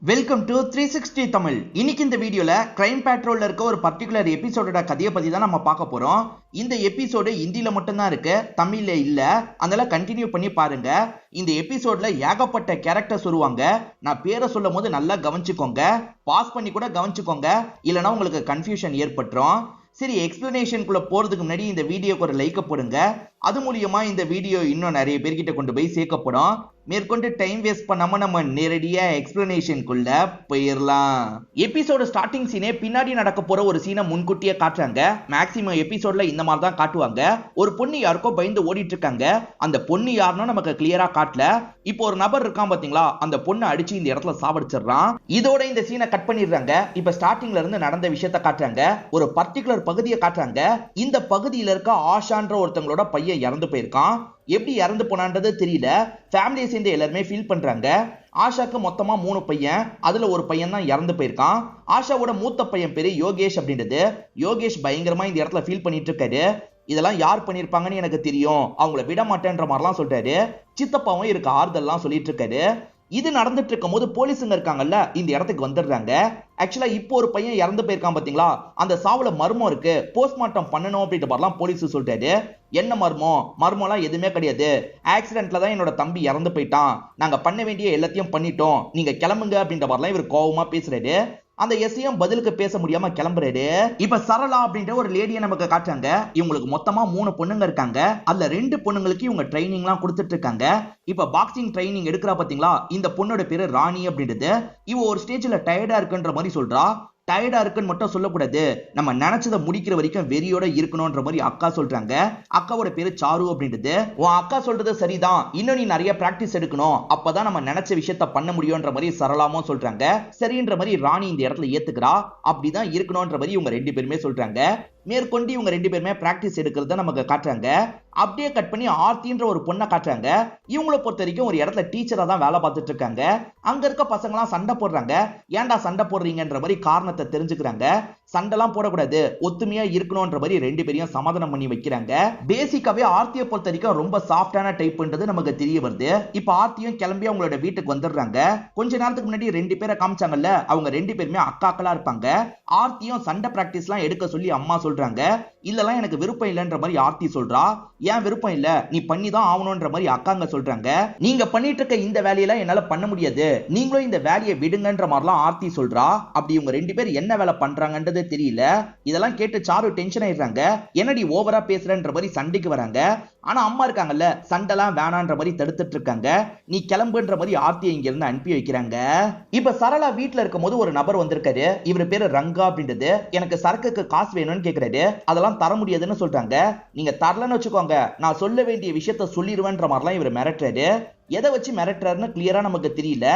Welcome to 360 Tamil. இன்னைக்கு இந்த வீடியோல கிரைம் பேட்ரோல்ல இருக்க ஒரு பர்டிகுலர் எபிசோடோட கதையை பத்தி தான் நம்ம பார்க்க போறோம். இந்த எபிசோடு ஹிந்தில மட்டும் தான் இருக்கு, தமிழ்ல இல்ல. அதனால கண்டினியூ பண்ணி பாருங்க. இந்த எபிசோட்ல ஏகப்பட்ட கேரக்டர்ஸ் வருவாங்க. நான் பேரை சொல்லும் போது நல்லா கவனிச்சுக்கோங்க, பாஸ் பண்ணி கூட கவனிச்சுக்கோங்க, இல்லைன்னா உங்களுக்கு கன்ஃபியூஷன் ஏற்பட்டுரும். சரி, எக்ஸ்பிளனேஷனுக்குள்ள போறதுக்கு முன்னாடி இந்த வீடியோக்கு ஒரு லைக் போடுங்க. அது மூலியமா இந்த வீடியோ இன்னும் நிறைய பேர்கிட்ட கொண்டு போய் சேர்க்கப்படும். மேற்கொண்டு டைம் வேஸ்ட் பண்ணாம நம்ம நேரடியா எக்ஸ்பிளனேஷனுக்குள்ள போயிடலாம். எபிசோட ஸ்டார்டிங் சீனே பின்னாடி நடக்க போற ஒரு சீனை முன்கூட்டியே காட்டுறாங்க. மேக்ஸிமம் எபிசோட்ல இந்த மாதிரி தான் காட்டுவாங்க. ஒரு பொண்ணு யாருக்கோ பயந்து ஓடிட்டு இருக்காங்க. அந்த பொண்ணு யாருன்னு நமக்கு கிளியரா காட்டல. இப்போ ஒரு நபர் இருக்கான் பாத்தீங்களா, அந்த பொண்ணை அடிச்சு இந்த இடத்துல சாவடிச்சிடறான். இதோட இந்த சீனை கட் பண்ணிடுறாங்க. இப்ப ஸ்டார்டிங்ல இருந்து நடந்த விஷயத்த காட்டுறாங்க. ஒரு பர்டிகுலர் பகுதியை காட்டுறாங்க. இந்த பகுதியில இருக்க ஆஷான்ற ஒருத்தவங்களோட பையன் இறந்து போயிருக்கான். எப்படி இறந்து போனான்றது தெரியல. ஃபேமிலியை சேர்ந்து எல்லாருமே ஃபீல் பண்றாங்க. ஆஷாக்கு மொத்தமா 3 பையன், அதுல ஒரு பையன் தான் இறந்து போயிருக்கான். ஆஷாவோட மூத்த பையன் பேரு யோகேஷ் அப்படின்றது. யோகேஷ் பயங்கரமா இந்த இடத்துல ஃபீல் பண்ணிட்டு இருக்காரு. இதெல்லாம் யார் பண்ணிருப்பாங்கன்னு எனக்கு தெரியும், அவங்கள விட மாட்டேன்ற மாதிரிலாம் சொல்றாரு. சித்தப்பாவும் இருக்க ஆறுதல்லாம் சொல்லிட்டு இருக்காரு. இது நடந்துட்டு இருக்கும் போது போலீஸுங்க இருக்காங்கல்ல, இந்த இடத்துக்கு வந்துடுறாங்க. ஆக்சுவலா இப்போ ஒரு பையன் இறந்து போயிருக்கான் பாத்தீங்களா, அந்த சாவுல மர்மம் இருக்கு, போஸ்ட்மார்ட்டம் பண்ணணும் அப்படின்ற மாதிரிலாம் போலீஸ் சொல்றாரு. என்ன மர்மம்லாம் எதுவுமே கிடையாது, ஆக்சிடென்ட்ல தான் என்னோட தம்பி இறந்து போயிட்டான், நாங்க பண்ண வேண்டிய எல்லாத்தையும் பண்ணிட்டோம், நீங்க கிளம்புங்க அப்படின்ற மாதிரிலாம் இவர் கோவமா பேசுறாரு. அந்த எஸ்ஐயும் பதிலுக்கு பேச முடியாம கிளம்புறாரு. இப்ப சரளா அப்படின்ற ஒரு லேடியை நமக்கு காட்டுறாங்க. இவங்களுக்கு மொத்தமா 3 பொண்ணுங்க இருக்காங்க. அதுல 2 பொண்ணுங்களுக்கு இவங்க ட்ரைனிங் எல்லாம் கொடுத்துட்டு இருக்காங்க. இப்ப பாக்ஸிங் ட்ரைனிங் எடுக்கிறா பாத்தீங்களா, இந்த பொண்ணோட பேரு ராணி அப்படின்றது. இவ ஒரு ஸ்டேஜ்ல டயர்டா இருக்குன்ற மாதிரி சொல்றா. டயர்டா இருக்குன்னு மட்டும் சொல்லக்கூடாது, நம்ம நினைச்சதை முடிக்கிற வரைக்கும் வெறியோட இருக்கணும்ன்ற மாதிரி அக்கா சொல்றாங்க. அக்காவோட பேரு சாரு அப்படின்றது. உன் அக்கா சொல்றது சரிதான், இன்னும் நீ நிறைய பிராக்டிஸ் எடுக்கணும், அப்பதான் நம்ம நினைச்ச விஷயத்த பண்ண முடியும்ன்ற மாதிரி சரளாமும் சொல்றாங்க. சரின்ற மாதிரி ராணி இந்த இடத்துல ஏத்துக்கிறா. அப்படிதான் இருக்கணும்ன்ற மாதிரி இவங்க 2 பேருமே சொல்றாங்க. மேற்கொண்டு இவங்க 2 பேருமே பிராக்டிஸ் எடுக்கிறத நமக்கு காட்டுறாங்க. அப்படியே கட் பண்ணி ஆர்த்தின்ற ஒரு பொண்ணை காட்டுறாங்க. இவங்களை பொறுத்த வரைக்கும் ஒரு இடத்துல டீச்சரா தான் வேலை பார்த்துட்டு இருக்காங்க. அங்க இருக்க பசங்க எல்லாம் சண்டை போடுறாங்க. ஏன்டா சண்டை போடுறீங்கன்ற மாதிரி காரணத்தை தெரிஞ்சுக்கிறாங்க. சண்டைலாம் போடக்கூடாது, ஒத்துமையா இருக்கணும்ன்ற மாதிரி 2 பேரையும் சமாதானம் பண்ணி வைக்கிறாங்க. பேசிக்காவே ஆர்த்தியை பொறுத்த வரைக்கும் ரொம்ப சாஃப்டான டைப்ன்றது நமக்கு தெரிய வருது. இப்ப ஆர்த்தியும் கிளம்பி அவங்களோட வீட்டுக்கு வந்துடுறாங்க. கொஞ்ச நேரத்துக்கு முன்னாடி 2 பேரை காமிச்சாங்கல்ல, அவங்க 2 பேருமே அக்காக்களா இருப்பாங்க. ஆர்த்தியும் சண்டை பிராக்டிஸ் எல்லாம் எடுக்க சொல்லி அம்மா சொல்றாங்க. இல்லலாம் எனக்கு விருப்பம் இல்லைன்ற மாதிரி ஆர்த்தி சொல்றா. ஏன் விருப்பம் இல்ல, நீ பண்ணி தான் ஆகணும்ன்ற மாதிரி அக்காங்க சொல்றாங்க. நீங்க பண்ணிட்டு இருக்க இந்த வேலையெல்லாம் என்னால பண்ண முடியாது, நீங்களும் இந்த வேலையை விடுங்கன்ற மாதிரிலாம் ஆர்த்தி சொல்றா. அப்படி இவங்க 2 பேர் என்ன வேலை பண்றாங்கன்றது தெரியல. இதெல்லாம் கேட்டு சாரு டென்ஷன் ஆயிடுறாங்க. என்னடி ஓவரா பேசுறன்ற மாதிரி சண்டைக்கு வராங்க. ஆனா அம்மா இருக்காங்கல்ல, சண்டைலாம் வேணான்ற மாதிரி தடுத்துட்டு இருக்காங்க. நீ கிளம்புன்ற மாதிரி ஆர்த்தியை இங்க இருந்து அனுப்பி வைக்கிறாங்க. இப்ப சரளா வீட்டுல இருக்கும் போது ஒரு நபர் வந்திருக்காரு. இவர் பேரு ரங்கா அப்படின்றது. எனக்கு சரக்குக்கு காசு வேணும்னு கேக்குறாரு. அதெல்லாம் தர முடியாதுன்னு சொல்றாங்க. நீங்க தரலன்னு வச்சுக்கோங்க, நான் சொல்ல வேண்டிய விஷயத்த சொல்லிடுவேன்ற மாதிரிலாம் இவர் மிரட்டுறாரு. எதை வச்சு மிரட்டுறாருன்னு கிளியரா நமக்கு தெரியல.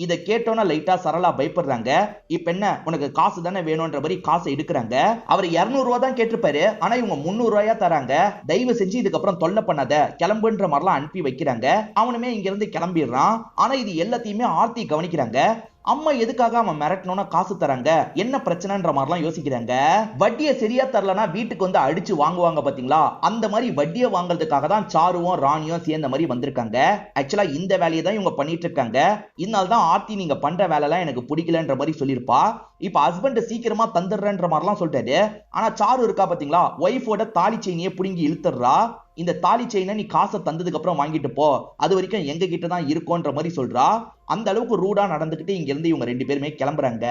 இதை கேட்டோன்னா லைட்டா சரளா பயப்படுறாங்க. இப்ப என்ன, உனக்கு காசு தானே வேணும்ன்ற மாதிரி காசை எடுக்கிறாங்க. அவர் 200 ரூபா தான் கேட்டிருப்பாரு, ஆனா இவங்க 300 ரூபாயா தராங்க. தயவு செஞ்சு இதுக்கப்புறம் தொல்லை பண்ணாத, கிளம்புன்ற மாதிரிலாம் அனுப்பி வைக்கிறாங்க. அவனுமே இங்க இருந்து கிளம்பிடுறான். ஆனா இது எல்லாத்தையுமே ஆர்த்தி கவனிக்கிறாங்க. அம்மா எதுக்காக அவன் மிரட்டணும்னா காசு தராங்க, என்ன பிரச்சனைன்ற மாதிரிலாம் யோசிக்கிறாங்க. வட்டியை சரியா தரலனா வீட்டுக்கு வந்து அடிச்சு வாங்குவாங்க பாத்தீங்களா, அந்த மாதிரி வட்டியை வாங்குறதுக்காக தான் சாருவும் ராணியும் சேர்ந்த மாதிரி வந்திருக்காங்க. ஆக்சுவலா இந்த வேலையை தான் இவங்க பண்ணிட்டு இருக்காங்க. இதனால தான் ஆர்த்தி நீங்க பண்ற வேலை எல்லாம் எனக்கு பிடிக்கலன்ற மாதிரி சொல்லியிருப்பா. இப்ப ஹஸ்பண்ட் சீக்கிரமா தந்துடுறன்ற மாதிரிலாம் சொல்றாரு. ஆனா சாரு இருக்கா பாத்தீங்களா, ஒய்ஃபோட தாலி செயினியை புடுங்கி இழுத்துடுறா. இந்த தாலி செயினை நீ காசை தந்ததுக்கு அப்புறம் வாங்கிட்டு போ, அது வரைக்கும் எங்க கிட்ட தான் இருக்கும்ன்ற மாதிரி சொல்றா. அந்த அளவுக்கு ரூடா நடந்துகிட்டு இங்க இருந்து இவங்க 2 பேருமே கிளம்புறாங்க.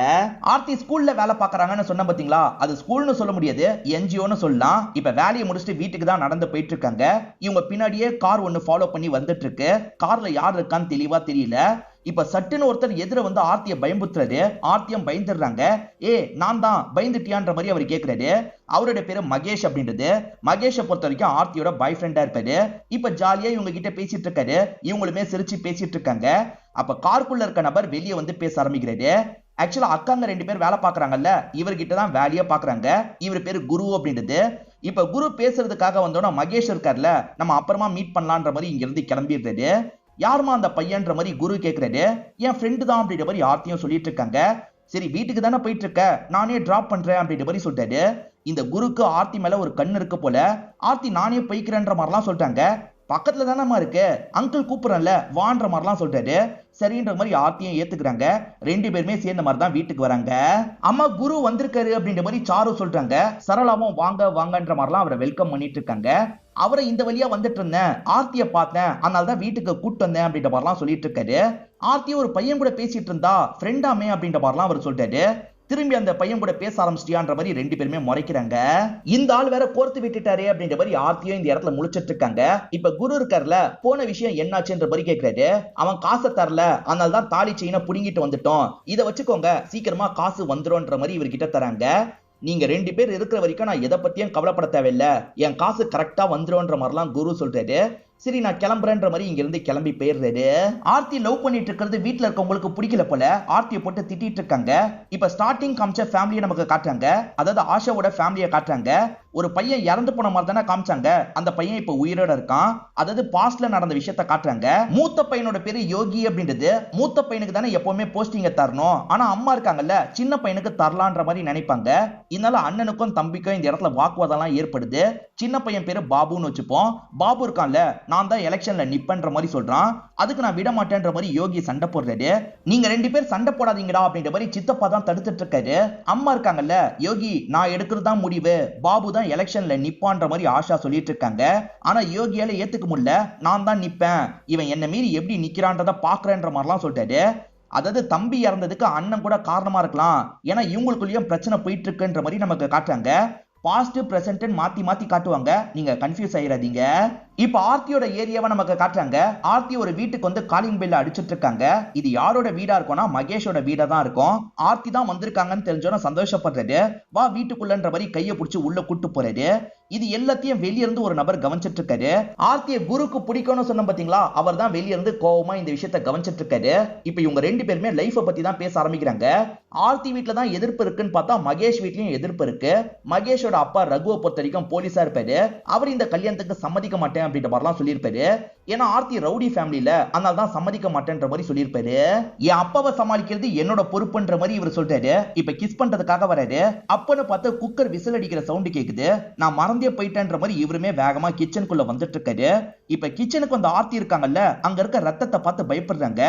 ஆர்த்தி ஸ்கூல்ல வேலை பாக்குறாங்கன்னு சொன்ன பாத்தீங்களா, அது ஸ்கூல்னு சொல்ல முடியாது, என்ஜிஓன்னு சொல்லலாம். இப்ப வேலையை முடிச்சுட்டு வீட்டுக்கு தான் நடந்து போயிட்டு இருக்காங்க. இவங்க பின்னாடியே கார் ஒன்னு ஃபாலோ பண்ணி வந்துட்டு இருக்கு. கார்ல யார் இருக்கான்னு தெளிவா தெரியல. இப்ப சட்டுன்னு ஒருத்தர் எதிர வந்து ஆர்த்தியை பயம்புத்துறாரு. ஆர்த்தியம் பயந்துடுறாங்க. நான் தான், பயந்துட்டியான்ற மாதிரி அவர் கேட்கிறாரு. அவருடைய பேரு மகேஷ் அப்படின்றது. மகேஷை பொறுத்த வரைக்கும் ஆர்த்தியோட பாய் ஃப்ரெண்டா இருப்பாரு. இப்ப ஜாலியா இவங்க கிட்ட பேசிட்டு இருக்காரு. இவங்களுமே சிரிச்சு பேசிட்டு இருக்காங்க. அப்ப காருக்குள்ள இருக்க நபர் வெளியே வந்து பேச ஆரம்பிக்கிறாரு. ஆக்சுவலா அக்காங்க 2 பேர் வேலை பாக்குறாங்கல்ல, இவர்கிட்ட தான் வேலையா பாக்குறாங்க. இவர் பேரு குரு அப்படின்றது. இப்ப குரு பேசுறதுக்காக வந்தோன்னா மகேஷ் இருக்கார்ல, நம்ம அப்புறமா மீட் பண்ணலான்ற மாதிரி இங்க இருந்து கிளம்பிடுறாரு. யாருமா அந்த பையன்ற மாதிரி குரு கேட்கிறாரு. என் ஃப்ரெண்டு தான் அப்படின்ற மாதிரி ஆர்த்தியும் சொல்லிட்டு இருக்காங்க. சரி வீட்டுக்கு தானே போயிட்டு இருக்க, நானே டிராப் பண்றேன் அப்படின்ற மாதிரி சொல்றாரு. இந்த குருக்கு ஆர்த்தி மேல ஒரு கண்ணு இருக்கு போல. ஆர்த்தி நானே போய்க்கிறேன்ற மாதிரிலாம் சொல்றாங்க. பக்கத்துல தானம்மா இருக்கு, அங்கிள் கூப்பிடுறேன்ல வான்ற மாதிரிலாம் சொல்றாரு. சரின்ற மாதிரி ஆர்த்தியும் ஏத்துக்கிறாங்க. ரெண்டு பேருமே சேர்ந்த மாதிரி தான் வீட்டுக்கு வராங்க. அம்மா குரு வந்திருக்காரு அப்படின்ற மாதிரி சாரு சொல்றாங்க. சரளாவும் வாங்க வாங்கன்ற மாதிரிலாம் அவரை வெல்கம் பண்ணிட்டு இருக்காங்க. அவரை இந்த வழியா வந்துட்டு இருந்தேன், ஆர்த்தியை பார்த்தேன், அதனால தான் வீட்டுக்கு கூட்டு வந்தேன் அப்படின்ற மாதிரிலாம் சொல்லிட்டு இருக்காரு. ஆர்த்தி ஒரு பையன் கூட பேசிட்டு இருந்தா ஃப்ரெண்டாமே அப்படின்ற மாதிரிலாம் அவர் சொல்றாரு. திரும்பி அந்த பையன் கூட பேச ஆரம்பிச்சிட்டியான்ற மாதிரி ரெண்டு பேருமே முறைக்கிறாங்க. இந்த ஆள் வேற கோர்த்து விட்டுட்டாரு அப்படின்ற மாதிரி ஆர்த்தியும் இந்த இடத்துல முழிச்சிட்டு இருக்காங்க. இப்ப குரு இருக்காருல, போன விஷயம் என்னாச்சுன்ற மாதிரி கேட்கிறாரு. அவன் காசை தரல, அதனால தான் தாலி செயினை புடுங்கிட்டு வந்துட்டோம், இதை வச்சுக்கோங்க, சீக்கிரமா காசு வந்துரும்ன்ற மாதிரி இவர்கிட்ட தராங்க. நீங்க ரெண்டு பேர் இருக்கிற வரைக்கும் நான் எதை பத்தியும் கவலைப்பட தேவையில்ல, என் காசு கரெக்டா வந்துரும்ன்ற மாதிரிலாம் குரு சொல்றாரு. சரி நான் கிளம்புறேன்ற மாதிரி இங்க இருந்து கிளம்பி போயிடுறாரு. ஆர்த்தி லவ் பண்ணிட்டு இருக்கிறது வீட்டுல இருக்கவங்களுக்கு பிடிக்கல போல, ஆர்த்தியை போட்டு திட்டிட்டு இருக்காங்க. இப்ப ஸ்டார்டிங் காமிச்ச ஃபேமிலியை நமக்கு காட்டுறாங்க, அதாவது ஆஷாவோட ஃபேமிலியை காட்டுறாங்க. ஒரு பையன் இறந்து போன மாதிரி தானே காமிச்சாங்க, அந்த பையன் இப்ப உயிரோட இருக்கான், அதாவது பாஸ்ட்ல நடந்த விஷயத்த காட்டுறாங்க. மூத்த பையனோட பேரு யோகி அப்படின்றது, மூத்த பையனுக்கு தானே எப்பவுமே போஸ்டிங்க தரணும், ஆனா அம்மா இருக்காங்கல்ல சின்ன பையனுக்கு தரலான்ற மாதிரி நினைப்பாங்க. இதனால அண்ணனுக்கும் தம்பிக்கும் இந்த இடத்துல வாக்குவாதம் ஏற்படுது. சின்ன பையன் பேரு பாபுன்னு வச்சுப்போம். பாபு இருக்கான்ல, நான் தான் எலெக்ஷன்ல நிப்பன்ற மாதிரி சொல்றான். அதுக்கு நான் விட மாட்டேன்ற மாதிரி யோகி சண்டை போடுறாரு. நீங்க ரெண்டு பேர் சண்டை போடாதீங்கடா அப்படின்ற மாதிரி சித்தப்பா தான் தடுத்துட்டு இருக்காரு. அம்மா இருக்காங்கல்ல, யோகி நான் எடுக்கிறது தான் முடிவு, பாபு தான் எலெக்ஷன்ல நிப்பான்ற மாதிரி ஆஷா சொல்லிட்டு இருக்காங்க. ஆனா யோகியால ஏத்துக்க முடியல, நான் தான் நிப்பேன், இவன் என்ன மீறி எப்படி நிக்கிறான்றத பாக்குறேன்ற மாதிரிலாம் சொல்லிட்டாரு. அதாவது தம்பி இறந்ததுக்கு அண்ணன் கூட காரணமா இருக்கலாம், ஏன்னா இவங்களுக்குள்ளேயும் பிரச்சனை போயிட்டு இருக்குன்ற மாதிரி நமக்கு காட்டுறாங்க. பாஸ்ட் பிரசன்ட் மாத்தி மாத்தி காட்டுவாங்க, நீங்க கன்ஃபியூஸ் ஆயிடாதீங்க. இப்ப ஆர்த்தியோட ஏரியாவை நமக்கு காட்டுறாங்க. ஆர்த்தி ஒரு வீட்டுக்கு வந்து காலிங் பெல் அடிச்சிட்டு இருக்காங்க. இது யாரோட வீடா இருக்கும்னா மகேஷோட வீடா தான் இருக்கும். ஆர்த்தி தான் வந்திருக்காங்கன்னு தெரிஞ்சோன்னா சந்தோஷப்படுறாரு. வா வீட்டுக்குள்ளன்ற மாதிரி கையை பிடிச்சி உள்ள கூட்டு போறாரு. இது எல்லாத்தையும் வெளியிருந்து ஒரு நபர் கவனிச்சிட்டு இருக்காரு. ஆர்த்தியை குருக்கு பிடிக்கும்னு சொன்ன பாத்தீங்களா, அவர் தான் வெளியிருந்து கோவமா இந்த விஷயத்த கவனிச்சிட்டு இருக்காரு. இப்ப இவங்க ரெண்டு பேருமே லைஃப பத்தி தான் பேச ஆரம்பிக்கிறாங்க. ஆர்த்தி வீட்டுல தான் எதிர்ப்பு இருக்குன்னு பார்த்தா மகேஷ் வீட்லயும் எதிர்ப்பு இருக்கு. மகேஷோட அப்பா ரகுவை பொறுத்த வரைக்கும் போலீஸா இருப்பாரு. அவர் இந்த கல்யாணத்துக்கு சம்மதிக்க மாட்டேன் அப்படின்ற மாதிரிலாம் சொல்லியிருப்பாரு. ஏன்னா ஆர்த்தி ரவுடி ஃபேமிலியில, அதனால தான் சம்மதிக்க மாட்டேன்ற மாதிரி சொல்லியிருப்பாரு. என் அப்பாவை சமாளிக்கிறது என்னோட பொறுப்புன்ற மாதிரி இவர் சொல்றாரு. இப்ப கிஸ் பண்றதுக்காக வராரு. அப்பன்னு பார்த்து குக்கர் விசில் அடிக்கிற சவுண்ட் கேக்குது. நான் மறந்தே போயிட்டேன்ற மாதிரி இவருமே வேகமா கிச்சனுக்குள்ள வந்துட்டு இருக்காரு. இப்ப கிச்சனுக்கு வந்து ஆர்த்தி இருக்காங்கல்ல, அங்க இருக்க ரத்தத்தை பார்த்து பயப்படுறாங்க.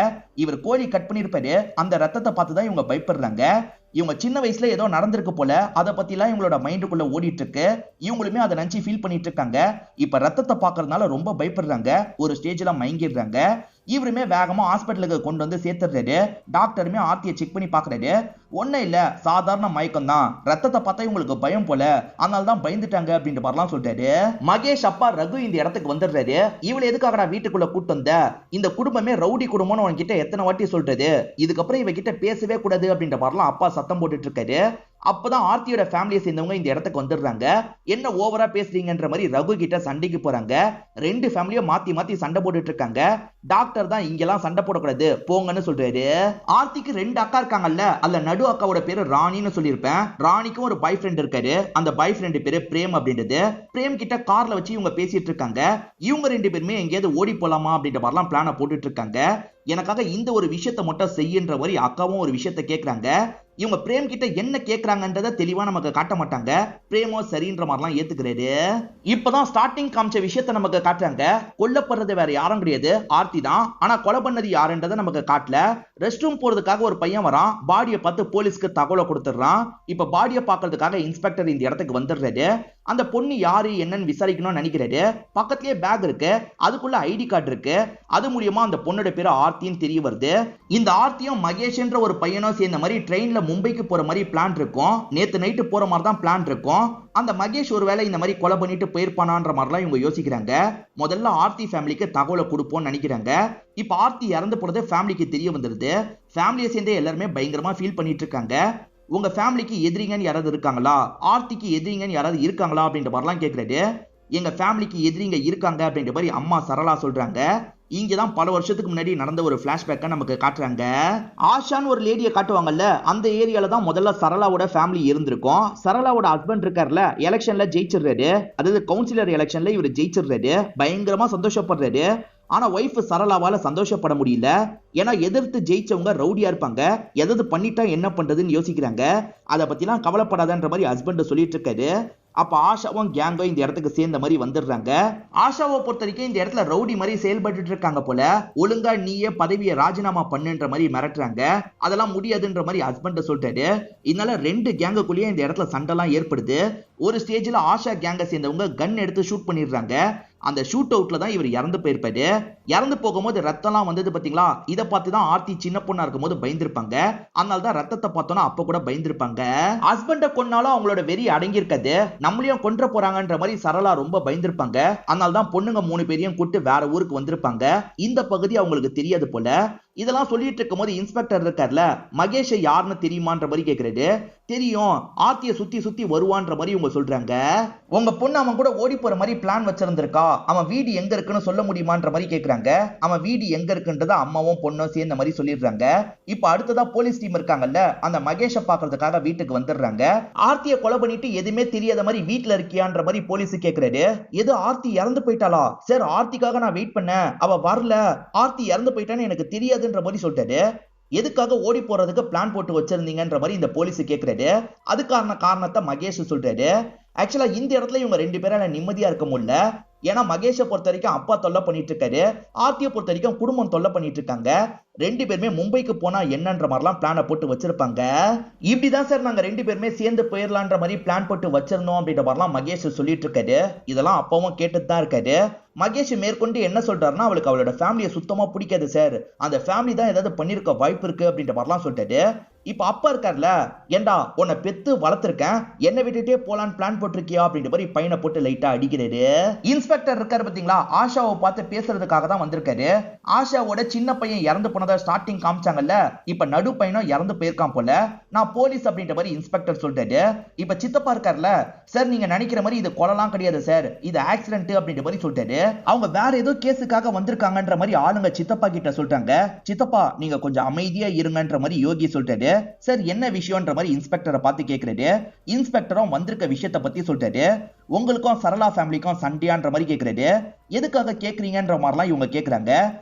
இவர் கோழி கட் பண்ணிருப்பாரு, அந்த ரத்தத்தை பார்த்து தான் இவங்க பயப்படுறாங்க. இவங்க சின்ன வயசுல ஏதோ நடந்திருக்கு போல, அதை பத்தி எல்லாம் இவங்களோட மைண்டுக்குள்ள ஓடிட்டு இருக்கு. இவங்களுமே அதை நினைச்சு ஃபீல் பண்ணிட்டு இருக்காங்க. இப்ப ரத்தத்தை பாக்குறதுனால ரொம்ப பயப்படுறாங்க. ஒரு ஸ்டேஜ்ல மயங்கிடுறாங்க. இவருமே வேகமா ஹாஸ்பிட்டலுக்கு கொண்டு வந்து சேர்த்துறாரு. டாக்டருமே ஆர்த்தியை செக் பண்ணி பாக்குறாரு. ஒன்னும் இல்ல, சாதாரண மயக்கம் தான், ரத்தத்தை பார்த்தா இவங்களுக்கு பயம் போல, அதனால தான் பயந்துட்டாங்க அப்படின்ற மாதிரிலாம் சொல்றாரு. மகேஷ் அப்பா ரகு இந்த இடத்துக்கு வந்துடுறாரு. இவளை எதுக்காகடா வீட்டுக்குள்ள கூட்டு வந்த, இந்த குடும்பமே ரவுடி குடும்பம்னு உனக்கிட்ட எத்தனை வாட்டி சொல்றது, இதுக்கப்புறம் இவகிட்ட பேசவே கூடாது அப்படின்ற மாதிரிலாம் அப்பா சத்தம் போட்டுட்டு இருக்காரு. அப்பதான் ஆர்த்தியோட ஃபேமிலியை சேர்ந்தவங்க இந்த இடத்துக்கு வந்துடுறாங்க. என்ன ஓவரா பேசுறீங்கன்ற மாதிரி ரகு கிட்ட சண்டைக்கு போறாங்க. ரெண்டு ஃபேமிலியும் மாத்தி மாத்தி சண்டை போட்டுட்டு இருக்காங்க. டாக்டர் தான் இங்கெல்லாம் சண்டை போடக்கூடாது போங்கன்னு சொல்றாரு. ஆர்த்திக்கு ரெண்டு அக்கா இருக்காங்கல்ல, அதுல நடு அக்காவோட பேரு ராணின்னு சொல்லியிருப்பேன். ராணிக்கும் ஒரு பாய் ஃப்ரெண்ட் இருக்காரு. அந்த பாய் ஃப்ரெண்ட் பேரு பிரேம் அப்படின்றது. பிரேம் கிட்ட கார்ல வச்சு இவங்க பேசிட்டு இருக்காங்க. இவங்க ரெண்டு பேருமே எங்கேயாவது ஓடி போலாமா அப்படின்ற மாதிரிலாம் பிளான போட்டுட்டு இருக்காங்க. எனக்காக இந்த ஒரு விஷயத்த மட்டும் செய்யன்ற மாதிரி அக்காவும் ஒரு விஷயத்த கேட்கறாங்க. இவங்க பிரேம் கிட்ட என்ன கேட்கறாங்கன்றத தெளிவா நமக்கு காட்ட மாட்டாங்க. பிரேமோ சரின்ற மாதிரிலாம் ஏத்துக்கிறாரு. இப்பதான் ஸ்டார்டிங் காமிச்ச விஷயத்த நமக்கு காட்டுறாங்க. கொல்லப்படுறது வேற யாரும் கிடையாது, ஆர்த்தி தான். ஆனா கொலை பண்ணது யாருன்றத நமக்கு காட்டல. ரெஸ்ட் ரூம் போறதுக்காக ஒரு பையன் வரான். பாடியை பார்த்து போலீஸ்க்கு தகவலை கொடுத்துடுறான். இப்ப பாடியை பார்க்கறதுக்காக இன்ஸ்பெக்டர் இந்த இடத்துக்கு வந்துடுறாரு. அந்த பொண்ணு யாரு என்னன்னு விசாரிக்கணும்னு நினைக்கிறாரு. பக்கத்திலேயே பேக் இருக்கு, அதுக்குள்ள ஐடி கார்டு இருக்கு. அது மூலியமா அந்த பொண்ணோட பேரு ஆர்த்தின்னு தெரிய வருது. இந்த ஆர்த்தியும் மகேஷ்ன்ற ஒரு பையனும் சேர்ந்த மாதிரி ட்ரெயின்ல மும்பைக்கு போற மாதிரி பிளான் இருக்கும். நேத்து நைட்டு போற மாதிரி தான் பிளான் இருக்கும். அந்த மகேஷ் ஒருவேளை இந்த மாதிரி கொலை பண்ணிட்டு போயிருப்பானான்ற மாதிரிலாம் இவங்க யோசிக்கிறாங்க. முதல்ல ஆர்த்தி ஃபேமிலிக்கு தகவலை கொடுப்போம்னு நினைக்கிறாங்க. இப்ப ஆர்த்தி இறந்து போறது ஃபேமிலிக்கு தெரிய வந்துருது. ஃபேமிலியை சேர்ந்து எல்லாருமே பயங்கரமா ஃபீல் பண்ணிட்டு இருக்காங்க. உங்க ஃபேமிலிக்கு எதிரிங்கன்னு யாராவது இருக்காங்களா, ஆர்த்திக்கு எதிரிங்கன்னு யாராவது இருக்காங்களா அப்படின்ற மாதிரிலாம் கேட்கறாரு. எங்க ஃபேமிலிக்கு எதிரிங்க இருக்காங்க அப்படின்ற மாதிரி அம்மா சரளா சொல்றாங்க. இங்கதான் பல வருஷத்துக்கு முன்னாடி நடந்த ஒரு பிளாஷ்பேக்கை நமக்கு காட்டுறாங்க. ஆஷான்னு ஒரு லேடியை காட்டுவாங்கல்ல, அந்த ஏரியால தான் முதல்ல சரளாவோட ஃபேமிலி இருந்திருக்கும். சரளாவோட ஹஸ்பண்ட் இருக்காருல, எலெக்ஷன்ல ஜெயிச்சிடுறாரு. அதாவது கவுன்சிலர் எலெக்ஷன்ல இவர் ஜெயிச்சிடுறாரு. பயங்கரமா சந்தோஷப்படுறாரு. ஆனா ஒய்ஃப் சரளாவால சந்தோஷப்பட முடியல. ஏன்னா எதிர்த்து ஜெயிச்சவங்க ரவுடியா இருப்பாங்க, எதாவது பண்ணிட்டா என்ன பண்றதுன்னு யோசிக்கிறாங்க. அதை பத்திலாம் கவலைப்படாதன்ற மாதிரி ஹஸ்பண்ட் சொல்லிட்டு இருக்காரு. அப்ப ஆஷாவும் கேங்கும் இந்த இடத்துக்கு சேர்ந்த மாதிரி வந்துடுறாங்க. ஆஷாவை பொறுத்த வரைக்கும் இந்த இடத்துல ரவுடி மாதிரி செயல்பட்டு இருக்காங்க போல. ஒழுங்கா நீயே பதவியை ராஜினாமா பண்ணுன்ற மாதிரி மிரட்டுறாங்க. அதெல்லாம் முடியாதுன்ற மாதிரி ஹஸ்பண்ட் சொல்லிட்டாரு. இதனால ரெண்டு கேங்குக்குள்ளேயே இந்த இடத்துல சண்டைலாம் ஏற்படுது. ஒரு ஸ்டேஜ்ல ஆஷா கேங்க சேர்ந்தவங்க கன் எடுத்து ஷூட் பண்ணிடுறாங்க. அந்த ஷூட் அவுட்ல தான் இவர் இறந்து போயிருப்பாரு. இறந்து போகும்போது ரத்தம்லாம் வந்தது பாத்தீங்களா? இதை பார்த்து தான் ஆர்த்தி சின்ன பொண்ணா இருக்கும்போது பயந்துருப்பாங்க. அதனால தான் ரத்தத்தை பார்த்தோன்னா அப்ப கூட பயந்துருப்பாங்க. ஹஸ்பண்ட கொன்னாலும் அவங்களோட வெறி அடங்கி இருக்காது. நம்மளையும் கொன்ற போறாங்கன்ற மாதிரி சரளா ரொம்ப பயந்துருப்பாங்க. அதனால தான் பொண்ணுங்க 3 பேரையும் கூட்டு வேற ஊருக்கு வந்திருப்பாங்க. இந்த பகுதி அவங்களுக்கு தெரியாது போல. இதெல்லாம் சொல்லிட்டு இருக்கும் போது இன்ஸ்பெக்டர் இருக்கார்ல, மகேஷ் யாருன்னு தெரியுமான்ற மாதிரி கேக்குறாரு. தெரியும், ஆர்த்திய சுத்தி சுத்தி வருவான்ற மாதிரி இவங்க சொல்றாங்க. உங்க பொண்ணு அவன் கூட ஓடி போற மாதிரி பிளான் வச்சிருந்திருக்கா, அவன் வீடு எங்க இருக்குன்னு சொல்ல முடியுமான்ற மாதிரி கேக்குறாங்க. அவன் வீடு எங்க இருக்குன்றத அம்மாவும் பொண்ணும் சேர்ந்த மாதிரி சொல்லிடுறாங்க. இப்ப அடுத்ததா போலீஸ் டீம் இருக்காங்கல்ல, அந்த மகேஷ பாக்குறதுக்காக வீட்டுக்கு வந்துடுறாங்க. ஆர்த்திய கொலை பண்ணிட்டு எதுவுமே தெரியாத மாதிரி வீட்டுல இருக்கியான்ற மாதிரி போலீஸ் கேக்குறாரு. எது ஆர்த்தி இறந்து போயிட்டாளா? சார், ஆர்த்திக்காக நான் வெயிட் பண்ணேன், அவ வரல, ஆர்த்தி இறந்து போயிட்டான்னு எனக்கு தெரியாதுன்ற மாதிரி சொல்லிட்டாரு. எதுக்காக ஓடி போறதுக்கு பிளான் போட்டு வச்சிருந்தீங்கன்ற மாதிரி இந்த போலீஸ் கேக்குறாரு. அதுக்கான காரணத்தை மகேஷ் சொல்றாரு. ஆக்சுவலா இந்த இடத்துல இவங்க 2 பேரால நிம்மதியா இருக்க முடியல. ஏன்னா மகேஷை பொறுத்த வரைக்கும் அப்பா தொல்லை பண்ணிட்டு இருக்காரு, ஆர்த்தியை பொறுத்த வரைக்கும் குடும்பம் தொல்லை பண்ணிட்டு இருக்காங்க. 2 பேருமே மும்பைக்கு போனா என்னன்ற மாதிரிலாம் பிளானை போட்டு வச்சிருப்பாங்க. இப்படிதான் சார் நாங்க 2 பேருமே சேர்ந்து போயிடலான்ற மாதிரி பிளான் போட்டு வச்சிருந்தோம் அப்படின்ற மாதிரிலாம் மகேஷ் சொல்லிட்டு இருக்காரு. இதெல்லாம் அப்பாவும் கேட்டுட்டு தான் இருக்காரு. மகேஷ் மேற்கொண்டு என்ன சொல்றாருன்னா, அவளுக்கு அவளோட ஃபேமிலியை சுத்தமா பிடிக்காது சார், அந்த ஃபேமிலி தான் ஏதாவது பண்ணிருக்க வாய்ப்பு இருக்கு அப்படின்ற மாதிரிலாம் சொல்லிட்டாரு. இப்ப அப்பா இருக்கார்ல, ஏண்டா உன்னை பெத்து வளர்த்திருக்கேன், என்னை விட்டுட்டே போலான்னு பிளான் போட்டிருக்கியா அப்படின்ற மாதிரி பையனை போட்டு லைட்டா அடிக்கிறாரு. இன்ஸ்பெக்டர் இருக்காரு பாத்தீங்களா, ஆஷாவை பார்த்து பேசுறதுக்காக தான் வந்திருக்காரு. ஆஷாவோட சின்ன பையன் இறந்து போனதா ஸ்டார்டிங் காமிச்சாங்கல்ல, இப்ப நடு பையனும் இறந்து போயிருக்கான் போல. நான் போலீஸ் அப்படின்ற மாதிரி இன்ஸ்பெக்டர் சொல்லிட்டாரு. இப்ப சித்தப்பா இருக்கார்ல, சார் நீங்க நினைக்கிற மாதிரி இது கொலைலாம் கிடையாது சார், இது ஆக்சிடென்ட் அப்படின்ற மாதிரி சொல்லிட்டாரு. அவங்க வேற ஏதோ கேஸுக்காக வந்திருக்காங்கன்ற மாதிரி ஆளுங்க சித்தப்பா கிட்ட சொல்றாங்க. சித்தப்பா நீங்க கொஞ்சம் அமைதியா இருங்கன்ற மாதிரி யோகி சொல்லிட்டாரு. சார் என்ன விஷயம்ன்ற மாதிரி இன்ஸ்பெக்டரை பார்த்து கேக்குறாரு. இன்ஸ்பெக்டரும் வந்திருக்க விஷயத்தை பத்தி சொல்லிட்டாரு. உங்களுக்கும் சரளா ஃபேமிலிக்கும் சண்டையான்ற மாதிரி கேக்குறாரு. எதுக்காக கேக்குறீங்கன்ற மாதிரிலாம் இவங்க கேக்குறாங்க.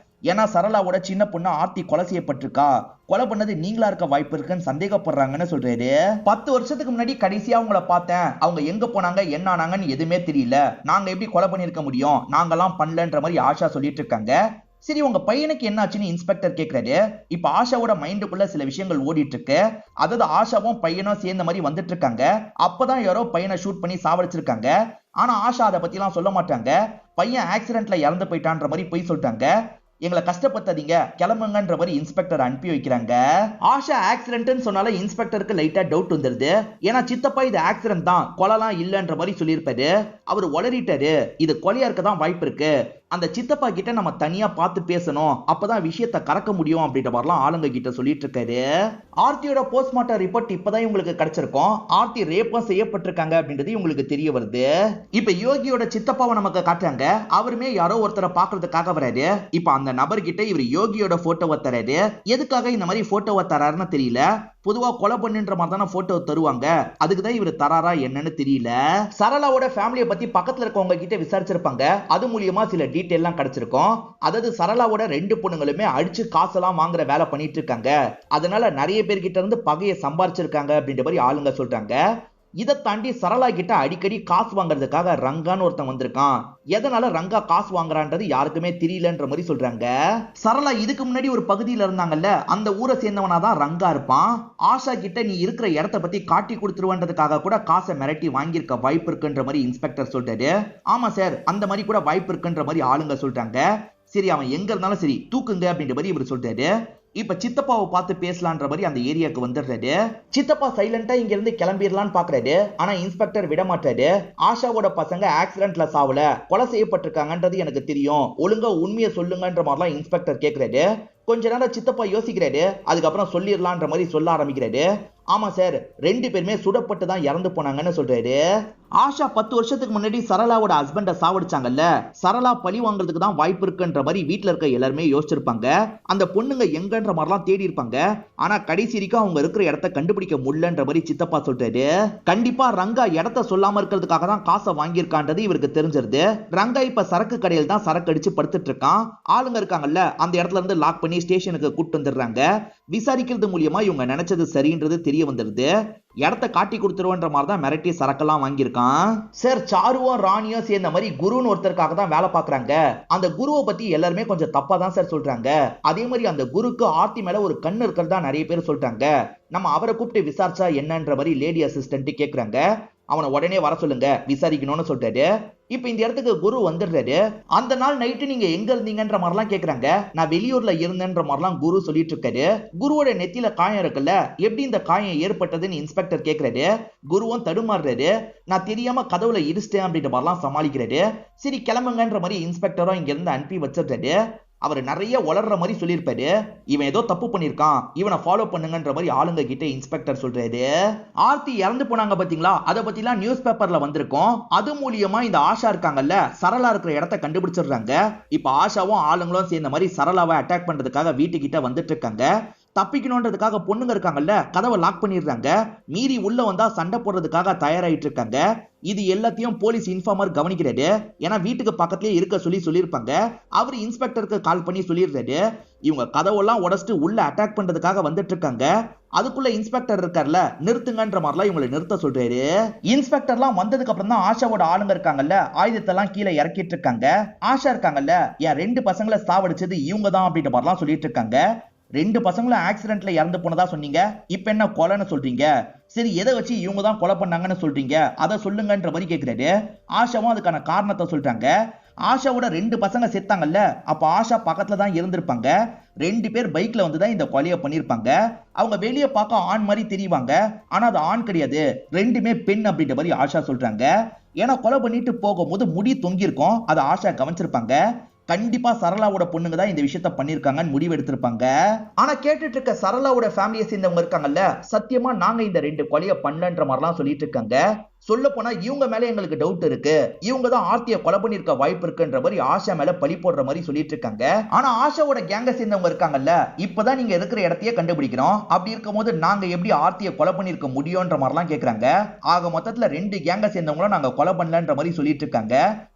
ஏன்னா சரளாவோட சின்ன பொண்ணு ஆர்த்தி கொலை செய்யப்பட்டிருக்கா, கொலை பண்ணது நீங்களா இருக்க வாய்ப்பு இருக்குன்னு சந்தேகப்படுறாங்கன்னு சொல்றாரு. 10 வருஷத்துக்கு முன்னாடி கடைசியா அவங்கள பார்த்தேன், அவங்க எங்க போனாங்க என்ன ஆனாங்கன்னு எதுவுமே தெரியல, நாங்க எப்படி கொலை பண்ணிருக்க முடியும், நாங்கெல்லாம் பண்ணலன்ற மாதிரி ஆஷா சொல்லிட்டு இருக்காங்க. சரி உங்க பையனுக்கு என்ன ஆச்சுன்னு இன்ஸ்பெக்டர் கேக்குறாரு. இப்ப ஆஷாவோட மைண்டுக்குள்ள சில விஷயங்கள் ஓடிட்டு இருக்கு. அதாவது ஆஷாவும் பையனும் சேர்ந்த மாதிரி வந்துட்டு இருக்காங்க. அப்பதான் யாரோ பையனை ஷூட் பண்ணி சாவடிச்சிருக்காங்க. ஆனா ஆஷா அதை பத்தி எல்லாம் சொல்ல மாட்டாங்க. பையன் ஆக்சிடென்ட்ல இறந்து போயிட்டான்ற மாதிரி போய் சொல்லிட்டாங்க. எங்களை கஷ்டப்படுத்தாதீங்க, கிளம்புங்கன்ற மாதிரி இன்ஸ்பெக்டர் அனுப்பி வைக்கிறாங்க. ஆஷா ஆக்சிடென்ட்னு சொன்னால இன்ஸ்பெக்டருக்கு லைட்டா டவுட் வந்துருது. ஏன்னா சித்தப்பா இது ஆக்சிடென்ட் தான், கொலைலாம் இல்லன்ற மாதிரி சொல்லியிருப்பாரு. அவர் உளறிட்டாரு, இது கொலையா இருக்க தான் வாய்ப்பு இருக்கு, அந்த சித்தப்பா கிட்ட நம்ம தனியா பார்த்து பேசணும், அப்பதான் விஷயத்தை கறக்க முடியும் அப்படின்ற மாதிரிலாம் ஆளுங்க கிட்ட சொல்லிட்டு இருக்காரு. ஆர்த்தியோட போஸ்ட்மார்ட்டம் ரிப்போர்ட் இப்பதான் உங்களுக்கு கிடைச்சிருக்கும். ஆர்த்தி ரேப்பும் செய்யப்பட்டிருக்காங்க அப்படின்றது உங்களுக்கு தெரிய வருது. இப்ப யோகியோட சித்தப்பாவை நமக்கு காட்டுறாங்க. அவருமே யாரோ ஒருத்தரை பாக்குறதுக்காக வராரு. இப்ப அந்த நபர்கிட்ட இவர் யோகியோட போட்டோவை தராரு. எதுக்காக இந்த மாதிரி போட்டோவை தராருன்னு தெரியல. பொதுவா கொலை பண்ணுன்ற மாதிரி தானே போட்டோ தருவாங்க, அதுக்குதான் இவர் தராரா என்னன்னு தெரியல. சரளாவோட ஃபேமிலியை பத்தி பக்கத்துல இருக்கவங்க கிட்ட விசாரிச்சிருப்பாங்க. அது மூலியமா சில டீடைல்லாம் கிடைச்சிருக்கும். அதாவது சரளாவோட 2 பொண்ணுங்களுமே அடிச்சு காசெல்லாம் வாங்குற வேலை பண்ணிட்டு இருக்காங்க. அதனால நிறைய பேர்கிட்ட இருந்து பகையை சம்பாரிச்சிருக்காங்க அப்படின்ற மாதிரி ஆளுங்க சொல்றாங்க. இதை தாண்டி சரளா கிட்ட அடிக்கடி காசு வாங்குறதுக்காக ரங்கான்னு ஒருத்தன் வந்திருக்கான். எதனால ரங்கா காசு வாங்குறான்றது யாருக்குமே தெரியலன்ற மாதிரி சொல்றாங்க. சரளா இதுக்கு முன்னாடி ஒரு பகுதியில இருந்தாங்கல்ல, அந்த ஊரை சேர்ந்தவனாதான் ரங்கா இருப்பான். ஆஷா கிட்ட நீ இருக்கிற இடத்த பத்தி காட்டி கொடுத்துருவன்றதுக்காக கூட காசை மிரட்டி வாங்கியிருக்க வாய்ப்பு இருக்குன்ற மாதிரி இன்ஸ்பெக்டர் சொல்றாரு. ஆமா சார், அந்த மாதிரி கூட வாய்ப்பு இருக்குன்ற மாதிரி ஆளுங்க சொல்றாங்க. சரி அவன் எங்க இருந்தாலும் சரி தூக்குங்க அப்படின்ற மாதிரி இவர் சொல்றாரு. இப்ப சித்தப்பாவை பார்த்து பேசலான்ற மாதிரி அந்த ஏரியாவுக்கு வந்துடுறாரு. சித்தப்பா சைலண்டா இங்க இருந்து கிளம்பிடலான்னு பாக்குறாரு. ஆனா இன்ஸ்பெக்டர் விட மாட்டாரு. ஆஷாவோட பசங்க ஆக்சிடென்ட்ல சாவல, கொலை செய்யப்பட்டிருக்காங்கன்றது எனக்கு தெரியும், ஒழுங்கா உண்மையை சொல்லுங்கன்ற மாதிரிலாம் இன்ஸ்பெக்டர் கேக்குறாரு. கொஞ்ச நேரம் சித்தப்பா யோசிக்கிறாரு. அதுக்கப்புறம் சொல்லிடலான்ற மாதிரி சொல்ல ஆரம்பிக்கிறாரு. ஆமா சார், 2 பேருமே சுடப்பட்டு தான் இறந்து போனாங்கன்னு சொல்றாரு. ஆஷா 10 வருஷத்துக்கு முன்னாடி சரளாவோட ஹஸ்பண்ட சாவடிச்சாங்கல்ல, சரளா பழி வாங்குறதுக்கு தான் வாய்ப்பு இருக்குன்ற மாதிரி வீட்டுல இருக்க எல்லாருமே யோசிச்சிருப்பாங்க. அந்த பொண்ணுங்க எங்கன்ற மாதிரிலாம் தேடி இருப்பாங்க. ஆனா கடைசி வரைக்கும் அவங்க இருக்கிற இடத்த கண்டுபிடிக்க முடியலன்ற மாதிரி சித்தப்பா சொல்றாரு. கண்டிப்பா ரங்கா இடத்த சொல்லாம இருக்கிறதுக்காக தான் காசை வாங்கியிருக்கான்றது இவருக்கு தெரிஞ்சிருது. ரங்கா இப்ப சரக்கு கடையில் தான் சரக்கு அடிச்சு படுத்துட்டு இருக்கான். ஆளுங்க இருக்காங்கல்ல, அந்த இடத்துல இருந்து லாக் பண்ணி பண்ணி ஸ்டேஷனுக்கு கூட்டு வந்துடுறாங்க. விசாரிக்கிறது மூலியமா இவங்க நினைச்சது சரின்றது தெரிய வந்துருது. இடத்த காட்டி கொடுத்துருவன்ற மாதிரி தான் மிரட்டி சரக்கெல்லாம் வாங்கியிருக்கான். சார் சாருவும் ராணியும் சேர்ந்த மாதிரி குருன்னு ஒருத்தருக்காக தான் வேலை பாக்குறாங்க. அந்த குருவை பத்தி எல்லாருமே கொஞ்சம் தப்பா தான் சார் சொல்றாங்க. அதே மாதிரி அந்த குருக்கு ஆர்த்தி மேல ஒரு கண்ணு இருக்கிறதா நிறைய பேர் சொல்றாங்க. நம்ம அவரை கூப்பிட்டு விசாரிச்சா என்னன்ற மாதிரி லேடி அசிஸ்டன்ட் கேக்குறாங்க. அவனை உடனே வர சொல்லுங்க, விசாரிக்கணும்னு சொல்றாரு. இப்ப இந்த இடத்துக்கு குரு வந்துடுறாரு. அந்த நாள் நைட்டு நீங்க எங்க இருந்தீங்கன்ற மாதிரிலாம் கேக்குறாங்க. நான் வெளியூர்ல இருந்தேன்ற மாதிரிலாம் குரு சொல்லிட்டு இருக்காரு. குருவோட நெத்தியில காயம் இருக்குல்ல, எப்படி இந்த காயம் ஏற்பட்டதுன்னு இன்ஸ்பெக்டர் கேக்குறாரு. குருவும் தடுமாறுறாரு. நான் தெரியாம கதவுல இடிச்சிட்டேன் அப்படின்ற மாதிரிலாம் சமாளிக்கிறாரு. சரி கிளம்புங்கன்ற மாதிரி இன்ஸ்பெக்டரும் இங்க இருந்து அனுப்பி வச்சிடுறாரு. அவர் நிறைய வளர்ற மாதிரி சொல்லியிருப்பாரு. இவன் ஏதோ தப்பு பண்ணிருக்கான், இவனை ஃபாலோ பண்ணுங்கன்ற மாதிரி ஆளுங்க கிட்ட இன்ஸ்பெக்டர் சொல்றாரு. ஆர்த்தி இறந்து போனாங்க பாத்தீங்களா, அதை பத்திலாம் நியூஸ் பேப்பர்ல வந்திருக்கும். அது மூலியமா இந்த ஆஷா இருக்காங்கல்ல, சரளா இருக்கிற இடத்த கண்டுபிடிச்சிடுறாங்க. இப்ப ஆஷாவும் ஆளுங்களும் சேர்ந்த மாதிரி சரளாவை அட்டாக் பண்றதுக்காக வீட்டுக்கிட்ட வந்துட்டு இருக்காங்க. தப்பிக்கணும்ன்றதுக்காக பொண்ணுங்க இருக்காங்கல்ல, கதவை லாக் பண்ணிடுறாங்க. மீறி உள்ள வந்தா சண்டை போடுறதுக்காக தயாராயிட்டு இருக்காங்க. இது எல்லாத்தையும் போலீஸ் இன்ஃபார்மர் கவனிக்கிறாரு. ஏன்னா வீட்டுக்கு பக்கத்துலயே இருக்க சொல்லியிருப்பாங்க. அவர் இன்ஸ்பெக்டருக்கு கால் பண்ணி சொல்லிடுறாரு. இவங்க கதவெல்லாம் உடைச்சிட்டு உள்ள அட்டாக் பண்றதுக்காக வந்துட்டு இருக்காங்க. அதுக்குள்ள இன்ஸ்பெக்டர் இருக்கார்ல, நிறுத்துங்கன்ற மாதிரிலாம் இவங்களை நிறுத்த சொல்றாரு. இன்ஸ்பெக்டர்லாம் வந்ததுக்கு அப்புறம் தான் ஆஷாவோட ஆளுங்க இருக்காங்கல்ல, ஆயுதத்தெல்லாம் கீழே இறக்கிட்டு இருக்காங்க. ஆஷா இருக்காங்கல்ல, என் 2 பசங்களை சாவடிச்சது இவங்க தான் அப்படின்ற மாதிரிலாம் சொல்லிட்டு இருக்காங்க. 2 பசங்களும் ஆக்சிடென்ட்ல இறந்து போனதா சொன்னீங்க, இப்ப என்ன கொலைன்னு சொல்றீங்க? சரி எதை வச்சு இவங்க தான் கொலை பண்ணாங்கன்னு சொல்றீங்க, அதை சொல்லுங்கன்ற மாதிரி கேட்கிறாரு. ஆஷாவும் அதுக்கான காரணத்தை சொல்றாங்க. ஆஷாவோட 2 பசங்க செத்தாங்கல்ல, அப்ப ஆஷா பக்கத்துல தான் இருந்திருப்பாங்க. 2 பேர் பைக்ல வந்துதான் இந்த கொலையை பண்ணிருப்பாங்க. அவங்க வெளியே பார்க்க ஆண் மாதிரி தெரிவாங்க, ஆனா அது ஆண் கிடையாது, 2மே பெண் அப்படின்ற மாதிரி ஆஷா சொல்றாங்க. ஏன்னா கொலை பண்ணிட்டு போகும்போது முடி தொங்கி இருக்கும், அதை ஆஷா கவனிச்சிருப்பாங்க. கண்டிப்பா சரளாவோட பொண்ணுங்க தான் இந்த விஷயத்த பண்ணிருக்காங்கன்னு முடிவு எடுத்திருப்பாங்க. ஆனா கேட்டுட்டு இருக்க சரளாவோட ஃபேமிலியை சேர்ந்தவங்க இருக்காங்கல்ல, சத்தியமா நாங்க இந்த 2 கொலையை பண்ணலன்ற மாதிரிலாம் சொல்லிட்டு இருக்காங்க. சொல்ல போனா இவங்க மேல எங்களுக்கு டவுட் இருக்கு, இவங்க தான் ஆர்த்தியை கொலை பண்ணிருக்க வாய்ப்பு இருக்குன்ற மாதிரி ஆஷா மேல பழி போடுற மாதிரி சொல்லிட்டு இருக்காங்க. ஆனா ஆஷாவோட கேங்க சேர்ந்தவங்க இருக்காங்கல்ல, இப்பதான் நீங்க இருக்கிற இடத்தையே கண்டுபிடிக்கிறோம், அப்படி இருக்கும் போது நாங்க எப்படி ஆர்த்தியை கொலை பண்ணிருக்க முடியும்ன்ற மாதிரிலாம் கேக்குறாங்க. ஆக மொத்தத்துல 2 கேங்க சேர்ந்தவங்களும் நாங்க கொலை பண்ணலன்ற மாதிரி சொல்லிட்டு இருக்காங்க.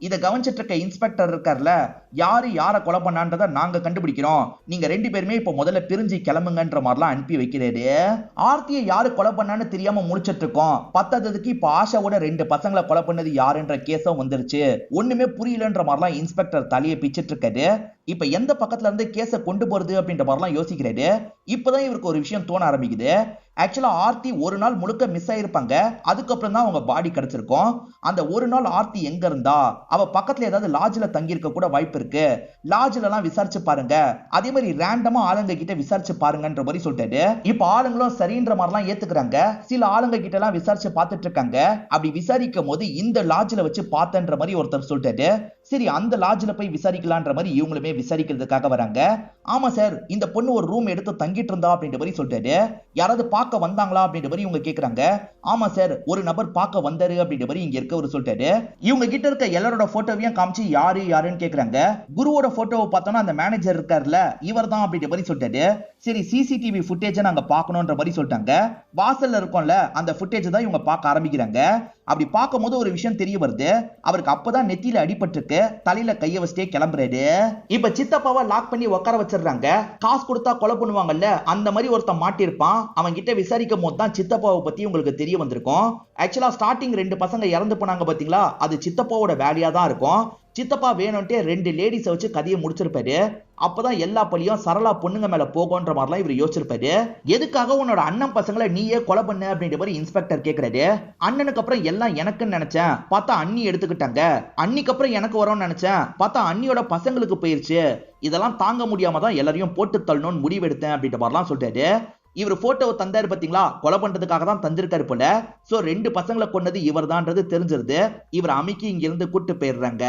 இதை கவனிச்சிட்டு இருக்க இன்ஸ்பெக்டர் இருக்கார்ல, யாரு யாரை கொலை பண்ணான்றதை நாங்க கண்டுபிடிக்கிறோம், நீங்க 2 பேருமே இப்ப முதல்ல பிரிஞ்சு கிளம்புங்கன்ற மாதிரிலாம் அனுப்பி வைக்கிறாரு. ஆர்த்தியை யாரு கொலை பண்ணான்னு தெரியாம முடிச்சிட்டு இருக்கோம். பத்தாததுக்கு இப்ப ஆஷாவோட 2 பசங்களை கொலை பண்ணது யாருன்ற கேஸும் வந்துருச்சு. ஒண்ணுமே புரியலன்ற மாதிரிலாம் இன்ஸ்பெக்டர் தலையை பிச்சிட்டு இருக்காரு. இப்ப எந்த பக்கத்துல இருந்து கேஸை கொண்டு போறது அப்படின்ற மாதிரிலாம் யோசிக்கிறாரு. இப்பதான் இவருக்கு ஒரு விஷயம் தோண ஆரம்பிக்குது. ஆக்சுவலா ஆர்த்தி ஒரு நாள் முழுக்க மிஸ் ஆயிருப்பாங்க, அதுக்கப்புறம் தான் அவங்க பாடி கிடைச்சிருக்கும். அந்த ஒரு நாள் ஆர்த்தி எங்க இருந்தா, அவ பக்கத்துல ஏதாவது லாட்ஜ்ல தங்கி இருக்க கூட வாய்ப்பு இருக்கு. லாட்ஜ்ல எல்லாம் விசாரிச்சு பாருங்க, அதே மாதிரி ரேண்டமா ஆளுங்க கிட்ட விசாரிச்சு பாருங்கன்ற மாதிரி சொல்லிட்டாரு. இப்ப ஆளுங்களும் சரின்ற மாதிரிலாம் ஏத்துக்கிறாங்க. சில ஆளுங்க கிட்ட எல்லாம் விசாரிச்சு பார்த்துட்டு இருக்காங்க. அப்படி விசாரிக்கும் போது இந்த லாட்ஜ்ல வச்சு பார்த்தன்ற மாதிரி ஒருத்தர் சொல்லிட்டாரு. சரி அந்த லாட்ஜ்ல போய் விசாரிக்கலான்ற மாதிரி இவங்களுமே விசாரிக்கிறதுக்காக வராங்க. ஆமா சார், இந்த பொண்ணு ஒரு ரூம் எடுத்து தங்கிட்டு இருந்தா அப்படின்ற மாதிரி சொல்லிட்டாரு. யாராவது பார்க்க வந்தாங்களா அப்படின்ற மாதிரி இவங்க கேக்குறாங்க. ஆமா சார், ஒரு நபர் பார்க்க வந்தாரு அப்படின்ற மாதிரி இங்க இருக்கவர் சொல்லிட்டாரு. இவங்க கிட்ட இருக்க எல்லாரோட போட்டோவையும் காமிச்சு யாரு யாருன்னு கேக்குறாங்க. குருவோட போட்டோவை பார்த்தோம்னா அந்த மேனேஜர் இருக்காருல்ல, இவர் தான் அப்படின்ற மாதிரி சொல்லிட்டாரு. சரி சிசிடிவி ஃபுட்டேஜை நாங்க பார்க்கணும்ன்ற மாதிரி சொல்லிட்டாங்க. வாசல்ல இருக்கோம்ல, அந்த ஃபுட்டேஜ் தான் இவங்க பார்க்க ஆரம்பிக்கிறாங்க. அப்படி பார்க்கும் போது ஒரு விஷயம் தெரிய வருது. அவருக்கு அப்பதான் நெத்தியில அடிபட்டிருக்கு, தலையில கைய வச்சுட்டே கிளம்புறாரு. இப்ப சித்தப்பாவை லாக் பண்ணி உட்கார வச்சிடுறாங்க. காசு கொடுத்தா கொலை பண்ணுவாங்கல்ல, அந்த மாதிரி ஒருத்தன் மாட்டிருப்பான். அவன் கிட்ட விசாரிக்கும் போது தான் சித்தப்பாவை பத்தி உங்களுக்கு தெரிய வந்திருக்கும். ஆக்சுவலா ஸ்டார்டிங் 2 பசங்க இறந்து போனாங்க பாத்தீங்களா, அது சித்தப்பாவோட வேலையா தான் இருக்கும். சித்தப்பா வேணும்ட்டே 2 லேடிஸை வச்சு கதையை முடிச்சிருப்பாரு. அப்பதான் எல்லா பழியும் சரளா பொண்ணுங்க மேல போகும்ன்ற மாதிரிலாம் இவர் யோசிச்சிருப்பாரு. எதுக்காக உன்னோட அண்ணன் பசங்களை நீயே கொலை பண்ண அப்படின்ற மாதிரி இன்ஸ்பெக்டர் கேக்குறாரு. அண்ணனுக்கு அப்புறம் எல்லாம் எனக்குன்னு நினைச்சேன், பார்த்தா அண்ணி எடுத்துக்கிட்டாங்க. அன்னிக்கு அப்புறம் எனக்கு வரும்னு நினைச்சேன், பார்த்தா அண்ணியோட பசங்களுக்கு போயிருச்சு. இதெல்லாம் தாங்க முடியாம தான் எல்லாரையும் போட்டு தள்ளணும்னு முடிவெடுத்தேன் அப்படின்ற மாதிரிலாம் சொல்றாரு. இவர் போட்டோவை தந்தாரு பாத்தீங்களா, கொலை பண்றதுக்காக தான் தந்திருக்காரு போல. சோ 2 பசங்களை கொன்னது இவர் தான்றது தெரிஞ்சிருது. இவர் அமைக்கி இங்க இருந்து கூட்டு போயிடுறாங்க.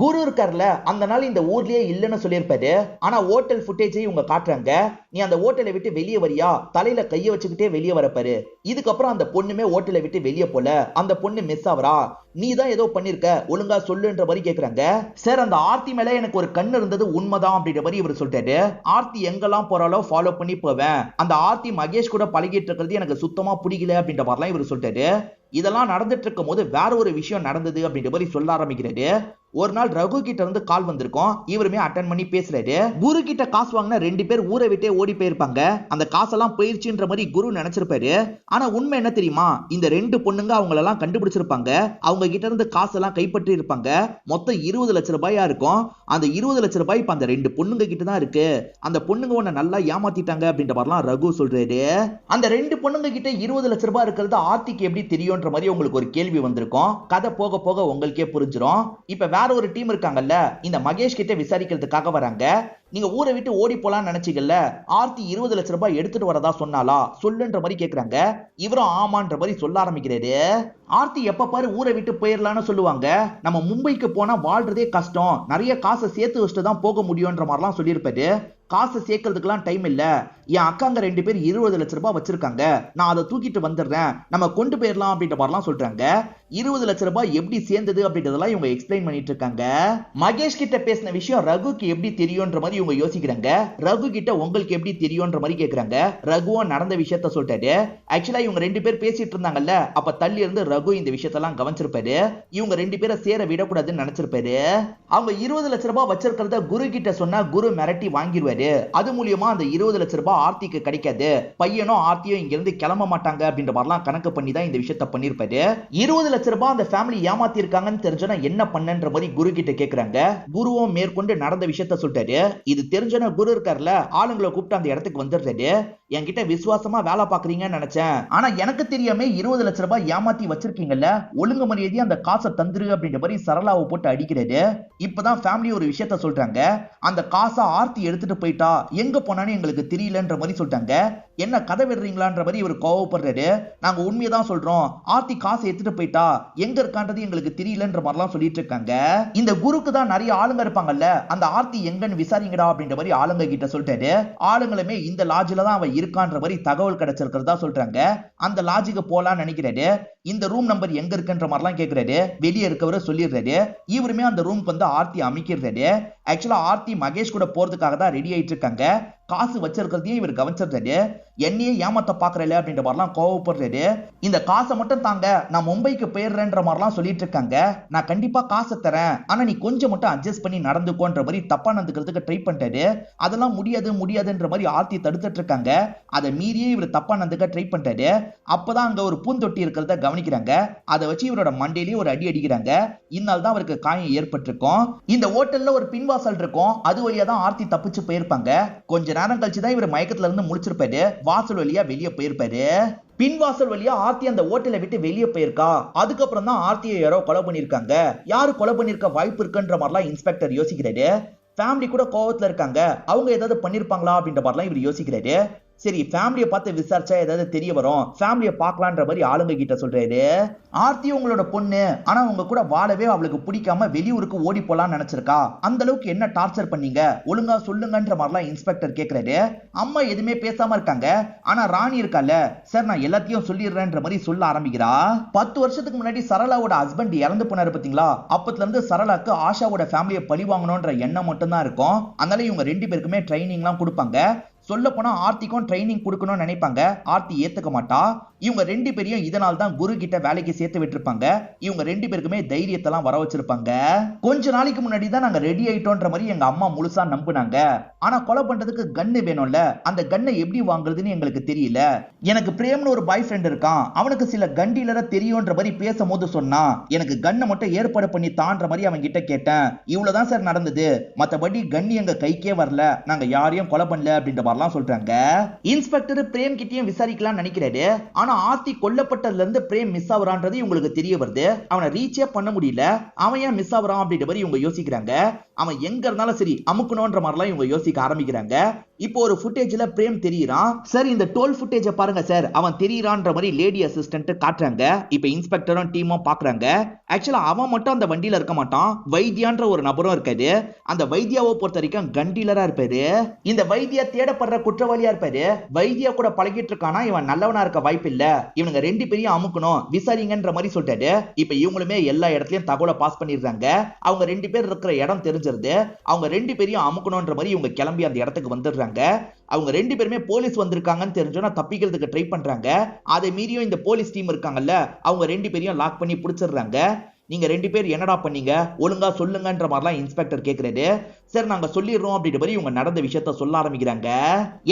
குரு இருக்காருல, அந்த நாள் இந்த ஊர்லயே இல்லைன்னு சொல்லியிருப்பாரு. ஆனா ஹோட்டல் ஃபுட்டேஜை இவங்க காட்டுறாங்க. நீ அந்த ஹோட்டலை விட்டு வெளியே வரியா, தலையில கைய வச்சுக்கிட்டே வெளியே வரப்பாரு. இதுக்கப்புறம் அந்த பொண்ணுமே ஹோட்டலை விட்டு வெளியே போல, அந்த பொண்ணு மிஸ் ஆவரா, நீ தான் ஏதோ பண்ணிருக்க, ஒழுங்கா சொல்லுன்ற மாதிரி கேக்குறாங்க. சார் அந்த ஆர்த்தி மேல எனக்கு ஒரு கண்ணு இருந்தது உண்மைதான் அப்படின்ற மாதிரி இவர் சொல்லிட்டாரு. ஆர்த்தி எங்கெல்லாம் போறாலோ ஃபாலோ பண்ணி போவேன், அந்த ஆர்த்தி மகேஷ் கூட பழகிட்டு இருக்கிறது எனக்கு சுத்தமா பிடிக்கல அப்படின்ற மாதிரிலாம் இவர் சொல்லிட்டாரு. இதெல்லாம் நடந்துட்டு இருக்கும் போது வேற ஒரு விஷயம் நடந்தது அப்படின்ற மாதிரி சொல்ல ஆரம்பிக்கிறாரு. ஒரு நாள் ரகு கிட்ட இருந்து கால் வந்திருக்கும். இவருமே அட்டன் பண்ணி பேசுறாரு. குரு கிட்ட காசு வாங்கின 2 பேர் ஊரை விட்டே ஓடி போயிருப்பாங்க. அந்த காசெல்லாம் போயிருச்சுன்ற மாதிரி குரு நினைச்சிருப்பாரு. ஆனா உண்மை என்ன தெரியுமா? இந்த 2 பொண்ணுங்க அவங்களெல்லாம் கண்டுபிடிச்சிருப்பாங்க. அவங்க கிட்ட இருந்து காசெல்லாம் கைப்பற்றி இருப்பாங்க. மொத்தம் 20 லட்சம் ரூபாயா இருக்கும். அந்த 20 லட்சம் ரூபாய் இப்ப அந்த 2 பொண்ணுங்க கிட்ட தான் இருக்கு. அந்த பொண்ணுங்க உன்னை நல்லா ஏமாத்திட்டாங்க அப்படின்ற மாதிரிலாம் ரகு சொல்றாரு. அந்த 2 பொண்ணுங்க கிட்ட 20 லட்சம் ரூபாய் இருக்கிறது ஆர்த்திக்கு எப்படி தெரியும்ன்ற மாதிரி உங்களுக்கு ஒரு கேள்வி வந்திருக்கும். கதை போக போக உங்களுக்கே புரிஞ்சிடும். இப்ப வேற ஒரு டீம் இருக்காங்கல்ல, இந்த மகேஷ் கிட்ட விசாரிக்கிறதுக்காக வராங்க. நீங்க ஊரை விட்டு ஓடி போலான்னு நினைச்சீங்கல்ல, ஆர்த்தி 20 லட்சம் ரூபாய் எடுத்துட்டு வரதா சொன்னாலா சொல்லுன்ற மாதிரி கேக்குறாங்க. இவரும் ஆமான்ற மாதிரி சொல்ல ஆரம்பிக்கிறாரு. ஆர்த்தி எப்ப பாரு ஊரை விட்டு போயிடலான்னு சொல்லுவாங்க. நம்ம மும்பைக்கு போனா வாழ்றதே கஷ்டம், நிறைய காசை சேர்த்து வச்சுட்டு தான் போக முடியும்ன்ற மாதிரிலாம் சொல்லியிருப்பாரு. காசை சேர்க்கறதுக்கெல்லாம் டைம் இல்ல, என் அக்காங்க 2 பேர் 20 லட்சம் ரூபாய் வச்சிருக்காங்க, நான் அதை தூக்கிட்டு வந்துடுறேன், நம்ம கொண்டு போயிடலாம் அப்படின்ற மாதிரிலாம் சொல்றாங்க. 20 லட்சம் ரூபாய் எப்படி சேர்ந்தது அப்படின்றதெல்லாம் இவங்க எக்ஸ்பிளைன் பண்ணிட்டு இருக்காங்க. மகேஷ் கிட்ட பேசின விஷயம் ரகுக்கு எப்படி தெரியும்ன்ற மாதிரி இவங்க யோசிக்கிறாங்க. ரகு கிட்ட உங்களுக்கு எப்படி தெரியும்ன்ற மாதிரி கேக்குறாங்க. ரகுவும் நடந்த விஷயத்த சொல்லிட்டாரு. ஆக்சுவலா இவங்க 2 பேர் பேசிட்டு இருந்தாங்கல்ல, அப்ப தள்ளி இருந்து ரகு இந்த விஷயத்தெல்லாம் கவனிச்சிருப்பாரு. இவங்க 2 பேரை சேர விடக்கூடாதுன்னு நினைச்சிருப்பாரு. அவங்க 20 லட்சம் ரூபாய் வச்சிருக்கிறத குரு கிட்ட சொன்னா குரு மிரட்டி வாங்கிடுவாரு. அது மூலியமா அந்த 20 லட்சம் ரூபாய் ஆர்த்திக்கு கிடைக்காது, பையனும் ஆர்த்தியும் இங்க இருந்து கிளம்ப மாட்டாங்க அப்படின்ற மாதிரிலாம் கணக்கு பண்ணி தான் இந்த விஷயத்த பண்ணிருப்பாரு. 20 லட்சம் ரூபாய் அந்த ஃபேமிலி ஏமாத்தி இருக்காங்கன்னு தெரிஞ்சனா என்ன பண்ணன்ற மாதிரி குரு கிட்ட கேக்குறாங்க. குருவும் மேற்கொண்டு நடந்த விஷயத்த சொல்லிட்டாரு. இது தெரிஞ்சன குரு இருக்கார்ல, ஆளுங்களை கூப்பிட்டு அந்த இடத்துக்கு வந்துடுறாரு. என்கிட்ட விசுவாசமா வேலை பாக்குறீங்கன்னு நினைச்சேன், ஆனா எனக்கு தெரியாம 20 லட்சம் ரூபாய் ஏமாத்தி வச்சிருக்கீங்கல்ல, ஒழுங்கு மரியாதையா அந்த காசை தந்துரு அப்படின்ற மாதிரி சரளாவை போட்டு அடிக்கிறாரு. இப்பதான் ஃபேமிலி ஒரு விஷயத்த சொல்றாங்க. அந்த காசை ஆர்த்தி எடுத்துட்டு போயிட்டா, எங்க போனான்னு எங்களுக்கு தெரியலன்ற மாதிரி சொல்லிட்டாங்க. என்ன கதை விடுறீங்களான்ற மாதிரி இவர் கோவப்படுறாரு. நாங்க உண்மையை தான் சொல்றோம், ஆர்த்தி காசை எடுத்துட்டு போயிட்டா, எங்க இருக்கான்றது எங்களுக்கு தெரியலன்ற மாதிரிலாம் சொல்லிட்டு இருக்காங்க. இந்த குருக்கு தான் நிறைய ஆளுங்க இருப்பாங்கல்ல, அந்த ஆர்த்தி எங்கன்னு விசாரிங்கடா அப்படின்ற மாதிரி ஆளுங்க கிட்ட சொல்லிட்டாரு. ஆளுங்களுமே இந்த லாட்ஜில தான் அவ இருக்கான்ற மாதிரி தகவல் கிடைச்சிருக்கிறதா சொல்றாங்க. அந்த லாட்ஜுக்கு போலான்னு நினைக்கிறாரு. இந்த ரூம் நம்பர் எங்க இருக்குன்ற மாதிரிலாம் கேக்குறாரு. வெளியே இருக்கவரை சொல்லிடுறாரு. இவருமே அந்த ரூம்க்கு வந்து ஆர்த்தி அமைக்கிறாரு. ஆக்சுவலா ஆர்த்தி மகேஷ் கூட போறதுக்காக தான் ரெடி ஆயிட்டு இருக்காங்க. காசு வச்சிருக்கிறதையும் இவர் கவனிச்சிடுறாரு. என்னையே ஏமாத்த பாக்குறல அப்படின்ற மாதிரிலாம் கோவப்படுறாரு. இந்த காசை மட்டும் தாங்க, நான் மும்பைக்கு போயிடுறேன்ற மாதிரிலாம் சொல்லிட்டு இருக்காங்க. நான் கண்டிப்பா காசை தரேன், ஆனா நீ கொஞ்சம் மட்டும் அட்ஜஸ்ட் பண்ணி நடந்துக்கோன்ற மாதிரி தப்பா நடந்துக்கிறதுக்கு ட்ரை பண்ணிட்டாரு. அதெல்லாம் முடியாதுன்ற மாதிரி ஆர்த்தி தடுத்துட்டு இருக்காங்க. அதை மீறியே இவர் தப்பா நடந்துக்க ட்ரை பண்ணிட்டாரு. அப்பதான் அங்க ஒரு பூந்தொட்டி இருக்கிறத கவனிக்கிறாங்க. அதை வச்சு இவரோட மண்டையிலேயே ஒரு அடி அடிக்கிறாங்க. இதனால தான் அவருக்கு காயம் ஏற்பட்டிருக்கும். இந்த ஹோட்டல்ல ஒரு பின்வாசல் இருக்கும், அது வழியா தான் ஆர்த்தி தப்பிச்சு போயிருப்பாங்க. கொஞ்ச நேரம் கழிச்சு தான் இவர் மயக்கத்துல இருந்து முழிச்சிருப்பாரு. வாசல் வழியா வெளியே போயிருப்பாரு. பின்வாசல் வழியா ஆர்த்தி அந்த ஹோட்டலை விட்டு வெளியே போயிருக்கா. அதுக்கப்புறம் தான் ஆர்த்தியை யாரோ கொலை பண்ணிருக்காங்க. யாரு கொலை பண்ணிருக்க வாய்ப்பு இருக்குன்ற மாதிரிலாம் இன்ஸ்பெக்டர் யோசிக்கிறாரு. ஃபேமிலி கூட கோவத்துல இருக்காங்க, அவங்க ஏதாவது பண்ணிருப்பாங்களா அப்படின்ற மாதிரிலாம் இவர் யோசிக்கிறாரு. சரி, ஃபேமிலியை பார்த்து விசாரிச்சா ஏதாவது தெரிய வரும், ஃபேமிலியை பார்க்கலான்ற மாதிரி ஆளுங்க கிட்ட சொல்றாரு. ஆர்த்தி உங்களோட பொண்ணு, ஆனா உங்க கூட வாழவே அவளுக்கு பிடிக்காம வெளியூருக்கு ஓடி போலான்னு நினைச்சிருக்கா. அந்த அளவுக்கு என்ன டார்ச்சர் பண்ணீங்க, ஒழுங்கா சொல்லுங்கன்ற மாதிரிலாம் இன்ஸ்பெக்டர் கேக்குறாரு. அம்மா எதுவுமே பேசாம இருக்காங்க, ஆனா ராணி இருக்கால, சார் நான் எல்லாத்தையும் சொல்லிடுறேன்ற மாதிரி சொல்ல ஆரம்பிக்கிறா. 10 வருஷத்துக்கு முன்னாடி சரளாவோட ஹஸ்பண்ட் இறந்து போனாரு பாத்தீங்களா, அப்பத்துல இருந்து சரளாக்கு ஆஷாவோட ஃபேமிலியை பழி வாங்கணும்ன்ற எண்ணம் மட்டும் தான் இருக்கும். அதனால இவங்க 2 பேருக்குமே ட்ரைனிங்லாம் கொடுப்பாங்க. சொல்ல போனா ஆர்த்திக்கும் ட்ரைனிங் கொடுக்கணும்னு நினைப்பாங்க. ஆர்த்தி ஏத்துக்க மாட்டா. இவங்க 2 பேரையும் இதனால தான் குரு கிட்ட வேலைக்கு சேர்த்து விட்டுருப்பாங்க. இவங்க 2 பேருக்குமே தைரியத்தெல்லாம் வர வச்சிருப்பாங்க. கொஞ்ச நாளைக்கு முன்னாடி தான் நாங்க ரெடி ஆயிட்டோன்ற மாதிரி எங்க அம்மா முழுசா நம்புனாங்க. ஆனா கொலை பண்றதுக்கு கன்னு வேணும்ல, அந்த கன்னை எப்படி வாங்குறதுன்னு எங்களுக்கு தெரியல. எனக்கு பிரேம்னு ஒரு பாய் ஃப்ரெண்ட் இருக்கான், அவனுக்கு சில கன் டீலரை தெரியும்ன்ற மாதிரி பேசும்போது சொன்னா, எனக்கு கன்னை மட்டும் ஏற்பாடு பண்ணி தான்ற மாதிரி அவன் கிட்ட கேட்டேன். இவ்வளவுதான் சார் நடந்தது, மத்தபடி கன் எங்க கைக்கே வரல, நாங்க யாரையும் கொலை பண்ணல அப்படின்ற மாதிரிலாம் சொல்றாங்க. இன்ஸ்பெக்டர் பிரேம் கிட்டயும் விசாரிக்கலாம் நினைக்கிறாரு. ஆனா ஆர்த்தி கொல்லப்பட்டதுல இருந்து பிரேம் மிஸ் ஆகுறான்றது இவங்களுக்கு தெரிய வருது. அவனை ரீச்சே பண்ண முடியல, அவன் ஏன் மிஸ் ஆகுறான் அப்படின்ற மாதிரி இவங்க யோசிக்கிறாங்க. அவன் எங்க இருந்தாலும் சரி அமுக்கணும்ன்ற மாதிரிலாம் இவங்க யோசிக்க ஆரம்பிக்கிறாங்க. இப்போ ஒரு ஃபுட்டேஜ்ல பிரேம் தெரியறான். சார் இந்த டோல் ஃபுட்டேஜை பாருங்க சார், அவன் தெரியறான்ற மாதிரி லேடி அசிஸ்டன்ட் காட்டுறாங்க. இப்போ இன்ஸ்பெக்டரும் டீமும் பாக்குறாங்க. ஆக்சுவலா அவன் மட்டும் அந்த வண்டியில இருக்க மாட்டான், வைத்தியான்ற ஒரு நபரும் இருக்காது. அந்த வைத்தியாவை பொறுத்த வரைக்கும் கன் டீலரா இருப்பாரு. இந்த வைத்தியா தேடப்படுற குற்றவாளியா இருப்பாரு. வைத்தியா கூட பழகிட்டு இருக்கானா, இவன் நல்லவனா இருக்க வாய்ப்பு இல்ல, இவனுங்க 2 பேரையும் அமுக்கணும், விசாரிங்கன்ற மாதிரி சொல்லிட்டாரு. இப்ப இவங்களுமே எல்லா இடத்துலயும் தகவலை பாஸ் பண்ணிடுறாங்க. அவங்க 2 பேர் இருக்கிற இடம் தெரிஞ்சிருது. அவங்க 2 பேரையும் அமுக்கணும்ன்ற மாதிரி இவங்க கிளம்பி அந்த இடத்துக்கு வந்துடுறாங்க. போயிடுறாங்க. அவங்க 2 பேருமே போலீஸ் வந்திருக்காங்கன்னு தெரிஞ்சோன்னா தப்பிக்கிறதுக்கு ட்ரை பண்றாங்க. அதை மீறியும் இந்த போலீஸ் டீம் இருக்காங்கல்ல, அவங்க 2 பேரையும் லாக் பண்ணி பிடிச்சிடுறாங்க. நீங்க 2 பேர் என்னடா பண்ணீங்க, ஒழுங்கா சொல்லுங்கன்ற மாதிரிலாம் இன்ஸ்பெக்டர் கேட்கிறாரு. சார் நாங்க சொல்லிடுறோம் அப்படின்ற மாதிரி இவங்க நடந்த விஷயத்த சொல்ல ஆரம்பிக்கிறாங்க.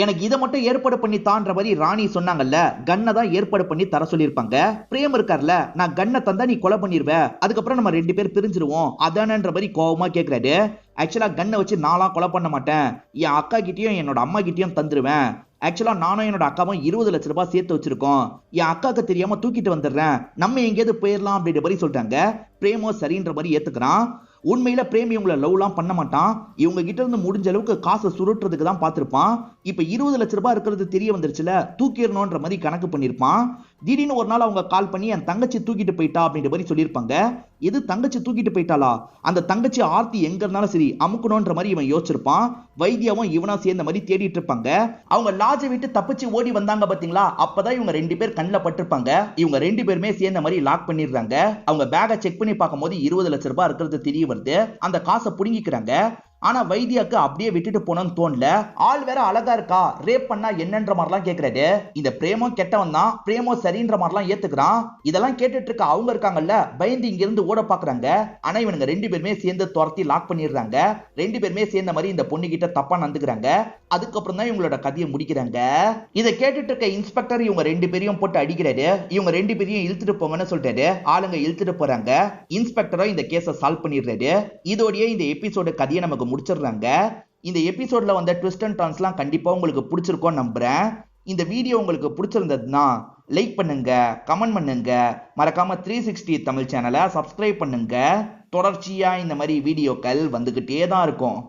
எனக்கு இதை மட்டும் ஏற்பாடு பண்ணி தான்ற மாதிரி ராணி சொன்னாங்கல்ல, கன்னை தான் ஏற்பாடு பண்ணி தர சொல்லியிருப்பாங்க. பிரேம் இருக்கார்ல, நான் கன்னை தந்தா நீ கொலை பண்ணிருவ, அதுக்கப்புறம் நம்ம 2 பேர் பிரிஞ்சிருவோம் அதானன்ற மாதிரி கோவமா கேட்கிறாரு. ஆக்சுவலா கன்னை வச்சு நான்லாம் கொலை பண்ண மாட்டேன், என் அக்கா கிட்டயும் என்னோட அம்மா கிட்டயும் தந்துருவேன். ஆக்சுவலா நானும் என்னோட அக்காவும் 20 லட்சம் ரூபாய் சேர்த்து வச்சிருக்கோம், என் அக்காக்கு தெரியாம தூக்கிட்டு வந்துடுறேன், நம்ம எங்கேயாவது போயிடலாம் அப்படின்ற மாதிரி சொல்றாங்க. பிரேமோ சரின்ற மாதிரி ஏத்துக்கிறான். உண்மையில பிரேம் இவங்களை லவ்லாம் பண்ண மாட்டான், இவங்க கிட்ட இருந்து முடிஞ்ச அளவுக்கு காசை சுருட்டுறதுக்கு தான் பார்த்திருப்பான். இப்ப 20 லட்சம் ரூபாய் இருக்கிறது தெரிய வந்துருச்சுல, தூக்கிடணும்ன்ற மாதிரி கணக்கு பண்ணிருப்பான். திடீர்னு ஒரு நாள் அவங்க கால் பண்ணி என் தங்கச்சி தூக்கிட்டு போயிட்டா அப்படின்ற மாதிரி சொல்லியிருப்பாங்க. எது தங்கச்சி தூக்கிட்டு போயிட்டாளா, அந்த தங்கச்சி ஆர்த்தி எங்க இருந்தாலும் சரி அமுக்கணும்ன்ற மாதிரி இவன் யோசிச்சிருப்பான். வைத்தியாவும் இவனா சேர்ந்த மாதிரி தேடிட்டு இருப்பாங்க. அவங்க லாட்ஜை விட்டு தப்பிச்சு ஓடி வந்தாங்க பாத்தீங்களா, அப்பதான் இவங்க 2 பேர் கண்ணில் பட்டிருப்பாங்க. இவங்க 2 பேருமே சேர்ந்த மாதிரி லாக் பண்ணிடுறாங்க. அவங்க பேக்கை செக் பண்ணி பார்க்கும்போது 20 லட்சம் ரூபாய் இருக்கிறது தெரிய வருது. அந்த காசை புடுங்கிக்கிறாங்க. ஆனா வைத்தியாக்கு அப்படியே விட்டுட்டு போனோம்னு தோணல. ஆள் வேற அழகா இருக்கா, ரேப் பண்ணா என்னன்ற மாதிரிலாம் கேட்கிறாரு. இந்த பிரேமோ கெட்டவன் தான், பிரேமோ சரின்ற மாதிரிலாம் ஏத்துக்கிறான். இதெல்லாம் கேட்டுட்டு இருக்க அவங்க இருக்காங்கல்ல, பயந்து இங்க இருந்து ஓட பாக்குறாங்க. ஆனா இவனுங்க 2 பேருமே சேர்ந்து துரத்தி லாக் பண்ணிடுறாங்க. 2 பேருமே சேர்ந்த மாதிரி இந்த பொண்ணு கிட்ட தப்பா நடந்துக்கிறாங்க. அதுக்கப்புறம் தான் இவங்களோட கதையை முடிக்கிறாங்க. இதை கேட்டுட்டு இருக்க இன்ஸ்பெக்டர் இவங்க 2 பேரையும் போட்டு அடிக்கிறாரு. இவங்க 2 பேரையும் இழுத்துட்டு போங்கன்னு சொல்லிட்டாரு. ஆளுங்க இழுத்துட்டு போறாங்க. இன்ஸ்பெக்டரும் இந்த கேஸை சால்வ் பண்ணிடுறாரு. இதோடய இந்த எபிசோட கதையை நமக்கு முடிச்சிடுறாங்க. இந்த எபிசோட்ல வந்த ட்விஸ்ட் அண்ட் டர்ன்ஸ்லாம் கண்டிப்பா உங்களுக்கு பிடிச்சிருக்கும்னு நம்புறேன். இந்த வீடியோ உங்களுக்கு பிடிச்சிருந்ததுன்னா லைக் பண்ணுங்க, கமெண்ட் பண்ணுங்க, மறக்காம 360 தமிழ் சேனலை சப்ஸ்கிரைப் பண்ணுங்க. தொடர்ச்சியா இந்த மாதிரி வீடியோக்கள் வந்துகிட்டே தான் இருக்கும்.